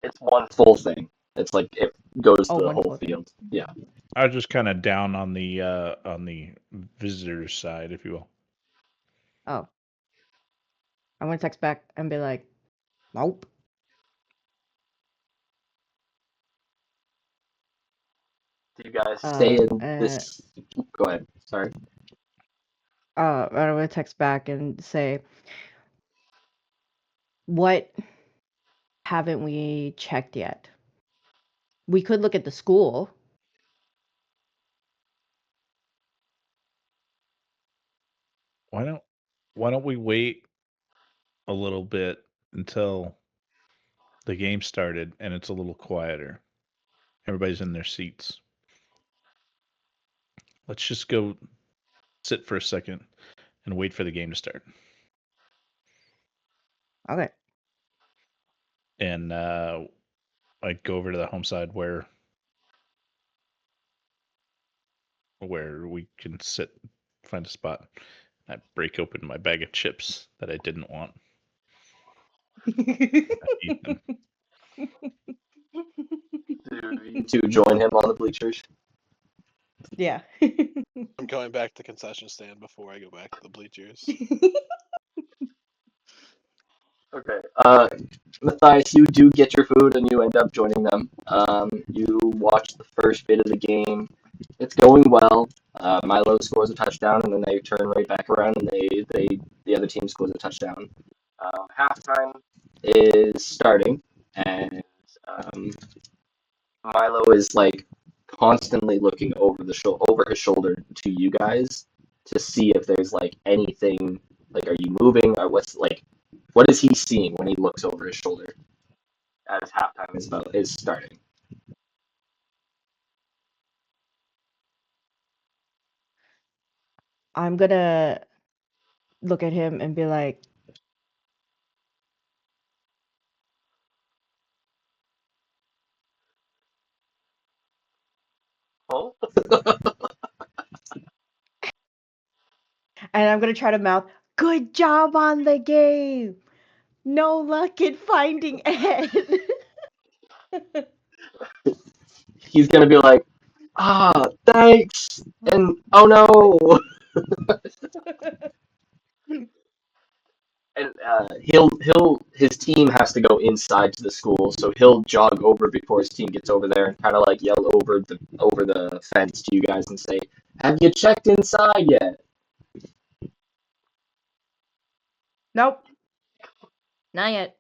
It's one full thing. It's like it goes Oh, the one whole full thing. field. Yeah. I was just kind of down on the visitor's side, if you will. Oh, I'm gonna text back and be like, nope. Do you guys stay in And this? Go ahead. Sorry. I'm gonna text back and say, what haven't we checked yet? We could look at the school. Why don't we wait a little bit until the game started and it's a little quieter? Everybody's in their seats. Let's just go sit for a second and wait for the game to start. Okay. And I go over to the home side where we can sit, find a spot. I break open my bag of chips that I didn't want. I eat them. Do you two join him on the bleachers? Yeah. I'm going back to the concession stand before I go back to the bleachers. Okay. Matthias, you do get your food and you end up joining them. You watch the first bit of the game. It's going well. Milo scores a touchdown, and then they turn right back around, and the other team scores a touchdown. Halftime is starting, and um, Milo is like constantly looking over his shoulder to you guys to see if there's like anything like, are you moving, or what is he seeing when he looks over his shoulder as halftime is starting? I'm gonna look at him and be like, Oh, and I'm gonna try to mouth, "Good job on the game. No luck in finding Ed." he's gonna be like, thanks, and oh no. And his team has to go inside to the school, so he'll jog over before his team gets over there and kind of like yell over the fence to you guys and say, "Have you checked inside yet?" Nope, not yet.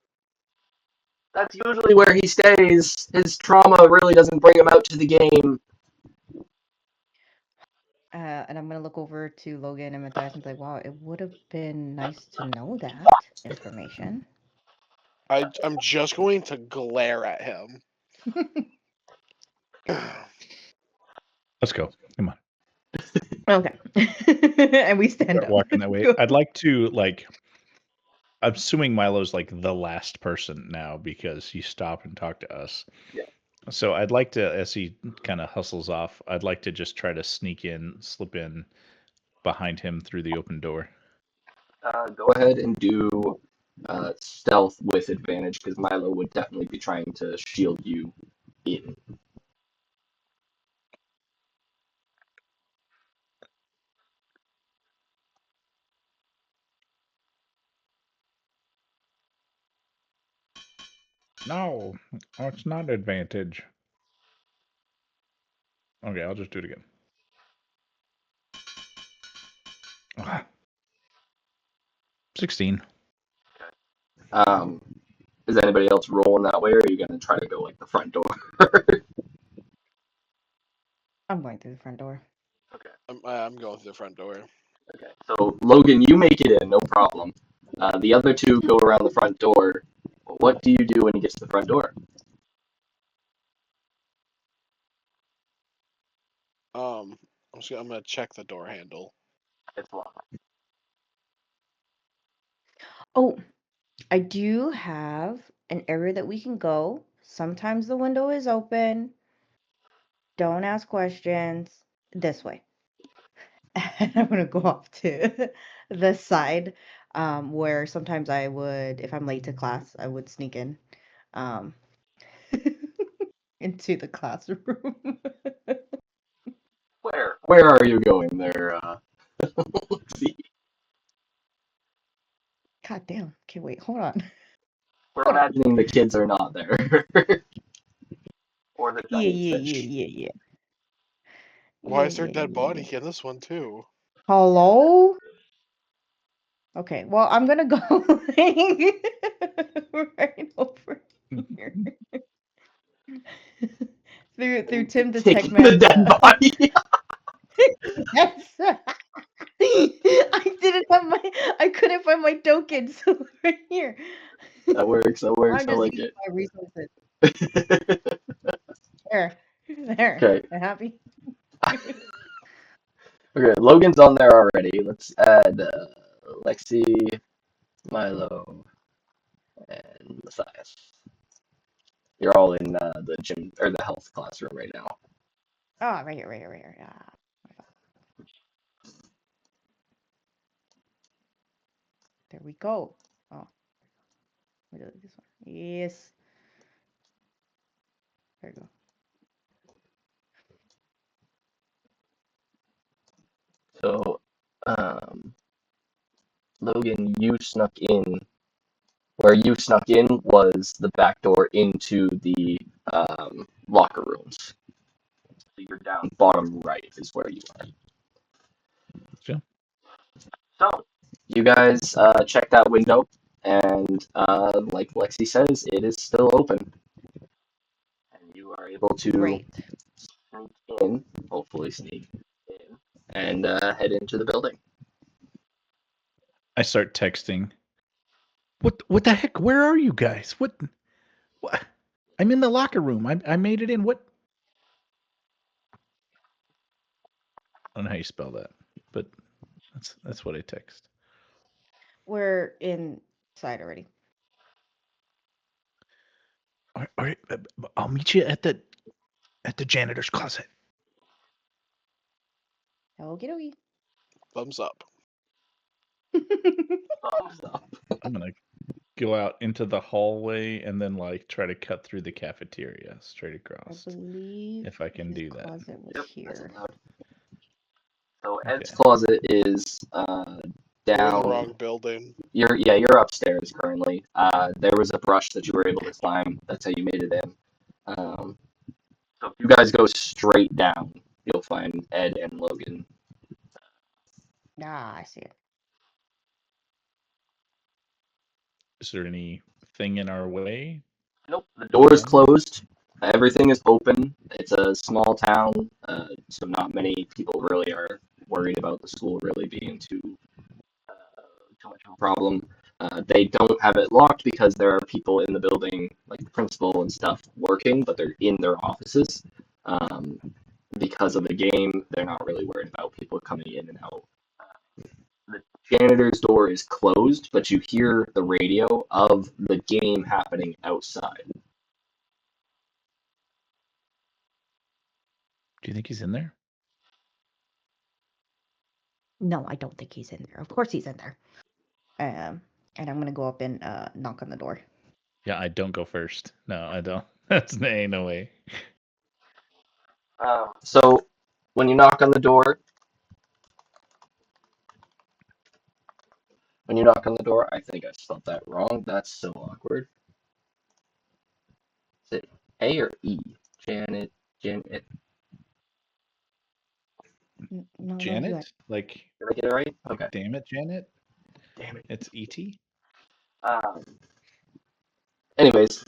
That's usually where he stays. His trauma really doesn't bring him out to the game. And I'm gonna look over to Logan and Matthias and be like, "Wow, it would have been nice to know that information." I'm just going to glare at him. Let's go. Come on. Okay. And we stand Start up. walking that way. Go. I'd like to I'm assuming Milo's like the last person now because he stopped and talked to us. Yeah. So I'd like to, as he kind of hustles off, I'd like to just try to slip in behind him through the open door. Go ahead and do stealth with advantage because Milo would definitely be trying to shield you in. No, it's not advantage. Okay, I'll just do it again. Ah, 16. Is anybody else rolling that way, or are you gonna try to go like the front door? I'm going through the front door. Okay. I'm going through the front door. Okay. So Logan, you make it in, no problem. The other two go around the front door. What do you do when you get to the front door? I'm gonna check the door handle. It's locked. Oh, I do have an area that we can go. Sometimes the window is open. Don't ask questions. This way. And I'm gonna go off to the side, where sometimes I would, if I'm late to class, I would sneak in, um, into the classroom. Where are you going there? Let's see. God damn. Okay, wait, hold on. We're Hold on. imagining the kids are not there, or the Yeah, giant yeah, fish. yeah, yeah, yeah. Why Yeah, is there yeah, dead yeah, yeah. body in this one too? Hello? Okay, well, I'm gonna go right over here. Through Tim the Tech Taking the Man's dead body. yes. I couldn't find my token, so right here. That works. That works. I'm I just like using it. my resources. There. There. Okay. Happy? Okay. Logan's on there already. Let's add Lexi, Milo, and Matthias. You're all in the gym or the health classroom right now. Oh, right here, right here, right here. Ah, there we go. Oh, we do this one. Yes. There you go. So, Logan, you snuck in. Where you snuck in was the back door into the locker rooms. So you're down bottom right is where you are. Sure. So you guys check that window, and like Lexi says, it is still open, and you are able to Great. sneak in, hopefully sneak in, and head into the building. I start texting. What the heck? Where are you guys? What? I'm in the locker room. I made it in. What? I don't know how you spell that, but that's what I text. We're inside already. All right, I'll meet you at the janitor's closet. Okie dokie. Thumbs up. Thumbs up. I'm gonna go out into the hallway and then like try to cut through the cafeteria straight I across. believe If I can his do that. closet was Yep, that's here. allowed. So Ed's Okay. closet is You're in down. the wrong building. You're upstairs currently. There was a brush that you were able to climb. That's how you made it in. So if you guys go straight down, you'll find Ed and Logan. Ah, I see it. Is there anything in our way? Nope, the door is No? closed. Everything is open. It's a small town, so not many people really are worried about the school really being too much of a problem. They don't have it locked because there are people in the building, like the principal and stuff, working, but they're in their offices. Um, because of the game, they're not really worried about people coming in and out. The janitor's door is closed, but you hear the radio of the game happening outside. Do you think he's in there? No, I don't think he's in there. Of course he's in there. And I'm gonna go up and knock on the door. Yeah, I don't go first. No, I don't. That's ain't no way. So when you knock on the door, I think I spelled that wrong. That's so awkward. Is it A or E? Janet, Janet. No, you. Janet? Like Did I get it right? Okay. damn it, Janet? Damn it. It's E.T.? Um, anyways,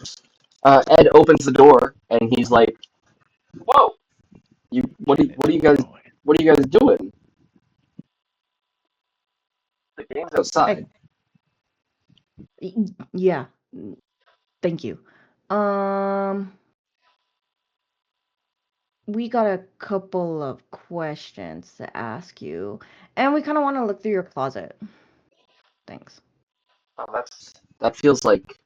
Ed opens the door and he's like, "Whoa, you! Janet. What are you guys? Oh, What are you guys doing? The game's outside." Yeah. Thank you. Um, we got a couple of questions to ask you, and we kind of want to look through your closet. Thanks. Oh, that feels like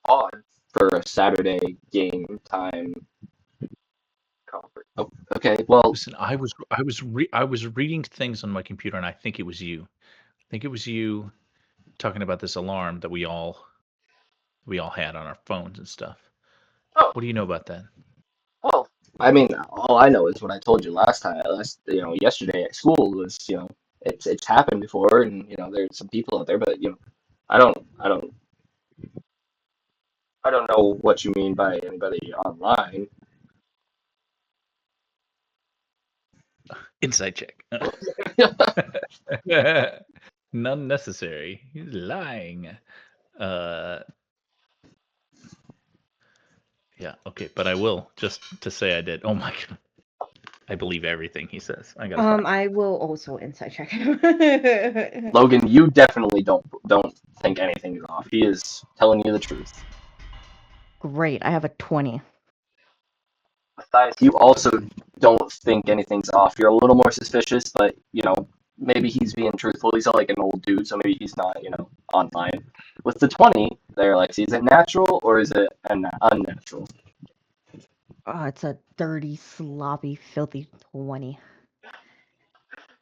odd for a Saturday game time conference. Oh, okay. Well, listen, I was reading things on my computer, and I think it was you. I think it was you talking about this alarm that we all had on our phones and stuff. oh, What do you know about that? well. I mean, all I know is what I told you last time. Yesterday at school was, it's happened before, and there's some people out there, but I don't, I don't, I don't know what you mean by anybody online. Inside check. None necessary. He's lying. Uh, yeah, okay, but I will just to say I did. Oh my god, I believe everything he says. I gotta find. I will also inside check him. Logan, you definitely don't think anything is off. He is telling you the truth. Great. I have a 20. Besides, you also don't think anything's off. You're a little more suspicious, but maybe he's being truthful. He's like an old dude, so maybe he's not online. With the 20, they're like, is it natural or is it unnatural? Oh, it's a dirty, sloppy, filthy 20.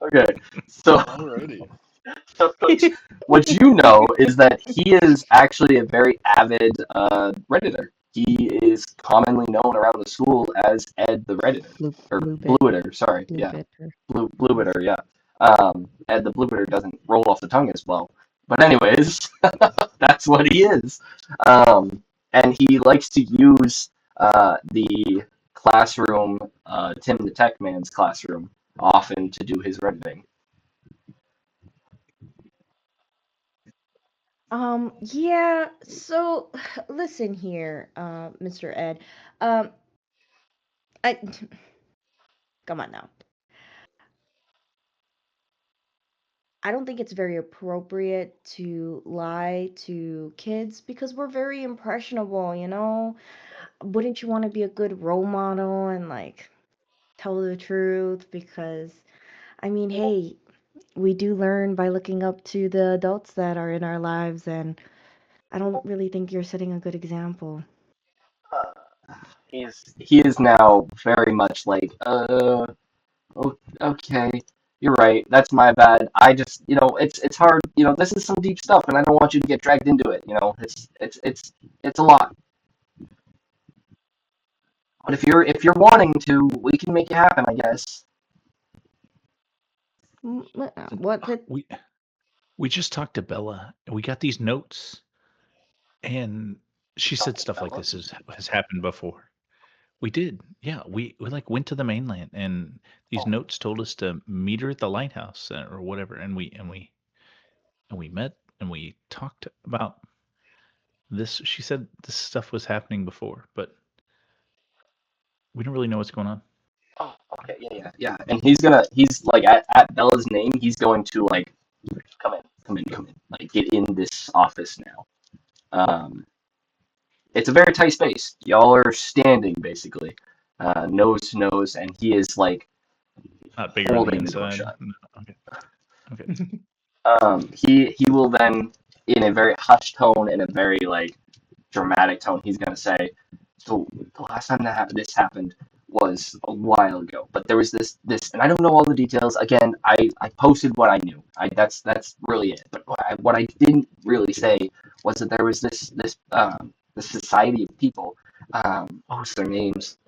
Okay, so Alrighty. what you know is that he is actually a very avid Redditor. He is commonly known around the school as Ed the Redditor, or Blue bit. Blueiter, sorry, Blue yeah. bit. Bluebitter, yeah. Ed the Bluebitter doesn't roll off the tongue as well. But anyways, that's what he is. And he likes to use the classroom, Tim the Tech Man's classroom, often to do his redditing. Yeah, so listen here, Mr. Ed. Um, I come on now. I don't think it's very appropriate to lie to kids because we're very impressionable, you know? Wouldn't you want to be a good role model and like tell the truth? Because, I mean, hey, we do learn by looking up to the adults that are in our lives, and I don't really think you're setting a good example. He is now very much like, okay, you're right. That's my bad. I just, it's hard. This is some deep stuff, and I don't want you to get dragged into it. It's a lot. But if you're wanting to, we can make it happen, I guess. What did We just talked to Bella, and we got these notes, and she said stuff like Bella? this has happened before. We did, yeah. We like went to the mainland, and these Oh, notes told us to meet her at the lighthouse or whatever, and we met and we talked about this. She said this stuff was happening before, but we don't really know what's going on. oh, okay, yeah. And he's like at Bella's name, he's going to like come in, like get in this office now. Um, it's a very tight space. Y'all are standing basically, nose to nose, and he is like Not bigger on the holding the door inside. shut. No, okay, okay. He will then, in a very hushed tone and a very like dramatic tone, he's gonna say, "So the last time this happened was a while ago, but there was this, and I don't know all the details. Again, I posted what I knew. That's really it. But what I didn't really say was that there was this society of people. What's their names?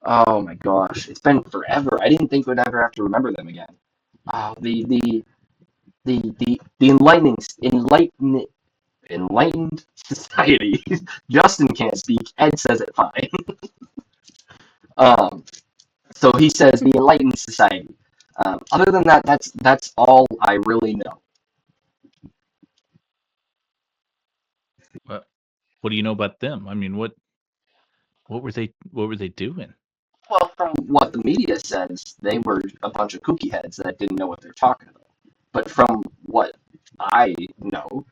Oh my gosh, it's been forever. I didn't think we'd ever have to remember them again. The enlightened society. Justin can't speak. Ed says it fine. Um, so he says the enlightened society. Other than that, that's all I really know. What what do you know about them? I mean, what were they doing? Well, from what the media says, they were a bunch of kooky heads that didn't know what they're talking about. But from what I know,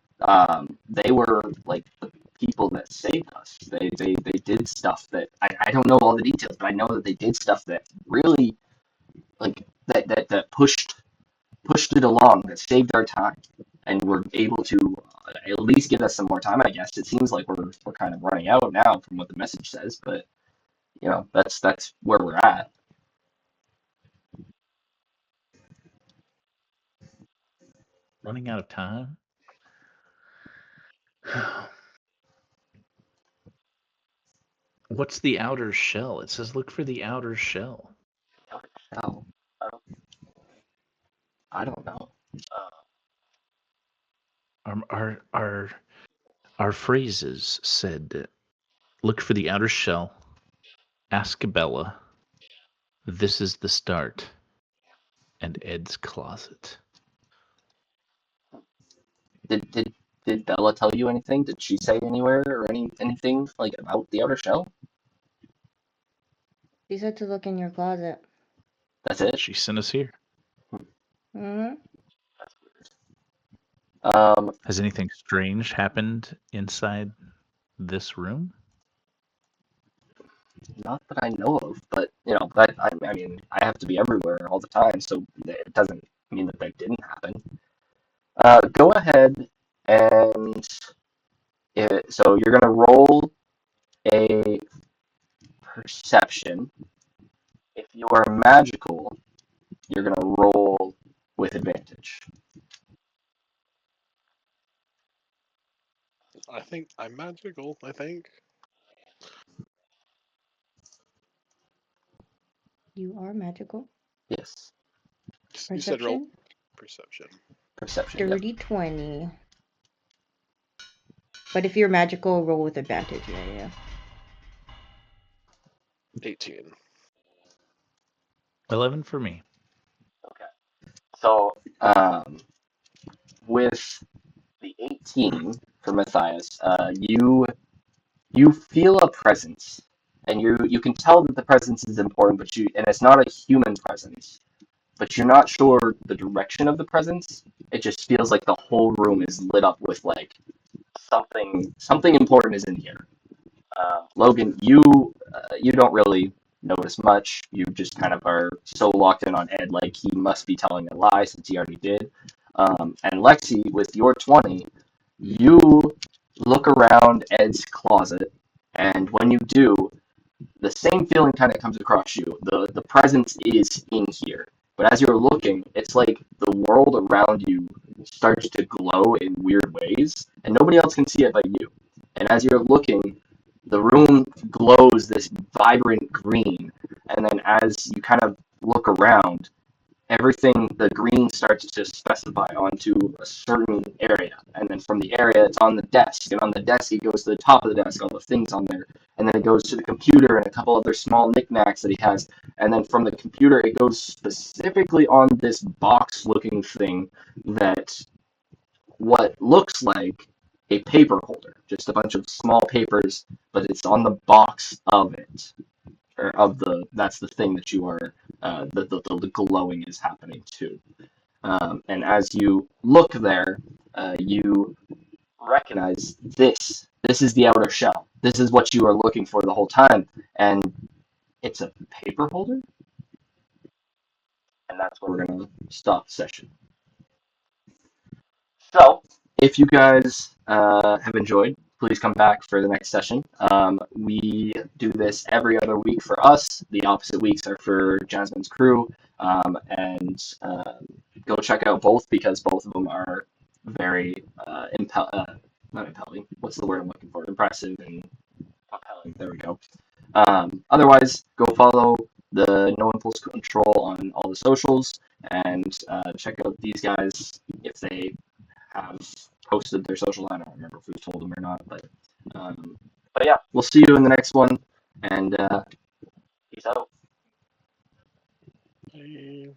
they were like the people that saved us. They did stuff that I don't know all the details, but I know that they did stuff that really like that pushed it along, that saved our time, and were able to at least give us some more time. I guess it seems like we're kind of running out now from what the message says, but that's where we're at. Running out of time? What's the outer shell? It says look for the outer shell. Oh, I don't know. Our our our, our phrases said look for the outer shell, ask Bella, this is the start, and Ed's closet. Did Bella tell you anything? Did she say anywhere or anything like about the outer shell? you said to look in your closet? That's it. She sent us here. Hmm. Has anything strange happened inside this room? Not that I know of, but that I mean I have to be everywhere all the time, so it doesn't mean that didn't happen. Go ahead and so you're gonna roll a perception. If you are magical, you're gonna roll with advantage. I think I'm magical. I think. You are magical. Yes, You said roll Perception? perception. perception. Yep. Dirty 20. But if you're magical, roll with advantage. Yeah. 18. 11 for me. Okay. So with the 18 for Matthias, you feel a presence and you can tell that the presence is important, and it's not a human presence, but you're not sure the direction of the presence. It just feels like the whole room is lit up with like something important is in here. Logan, you don't really notice much. You just kind of are so locked in on Ed, like he must be telling a lie since he already did. And Lexi, with your 20, you look around Ed's closet, and when you do, the same feeling kind of comes across you. The presence is in here. But as you're looking, it's like the world around you starts to glow in weird ways, and nobody else can see it but you. And as you're looking, the room glows this vibrant green, and then as you kind of look around, everything, the green starts to specify onto a certain area, and then from the area it's on the desk, and on the desk it goes to the top of the desk, all the things on there, and then it goes to the computer and a couple other small knickknacks that he has, and then from the computer it goes specifically on this box looking thing that what looks like a paper holder, just a bunch of small papers, but it's on the box of it, or of the, that's the thing that you are, the glowing is happening to. And as you look there, you recognize this. This is the outer shell. This is what you are looking for the whole time, and it's a paper holder. And that's where we're gonna stop the session. So, if you guys have enjoyed, please come back for the next session. We do this every other week for us. The opposite weeks are for Jasmine's crew. And go check out both because both of them are very not impelling. What's the word I'm looking for? Impressive and compelling. There we go. Otherwise, go follow the No Impulse Control on all the socials and check out these guys if they have posted their social. I don't remember if we've told them or not, but yeah, we'll see you in the next one, and peace out. Yeah.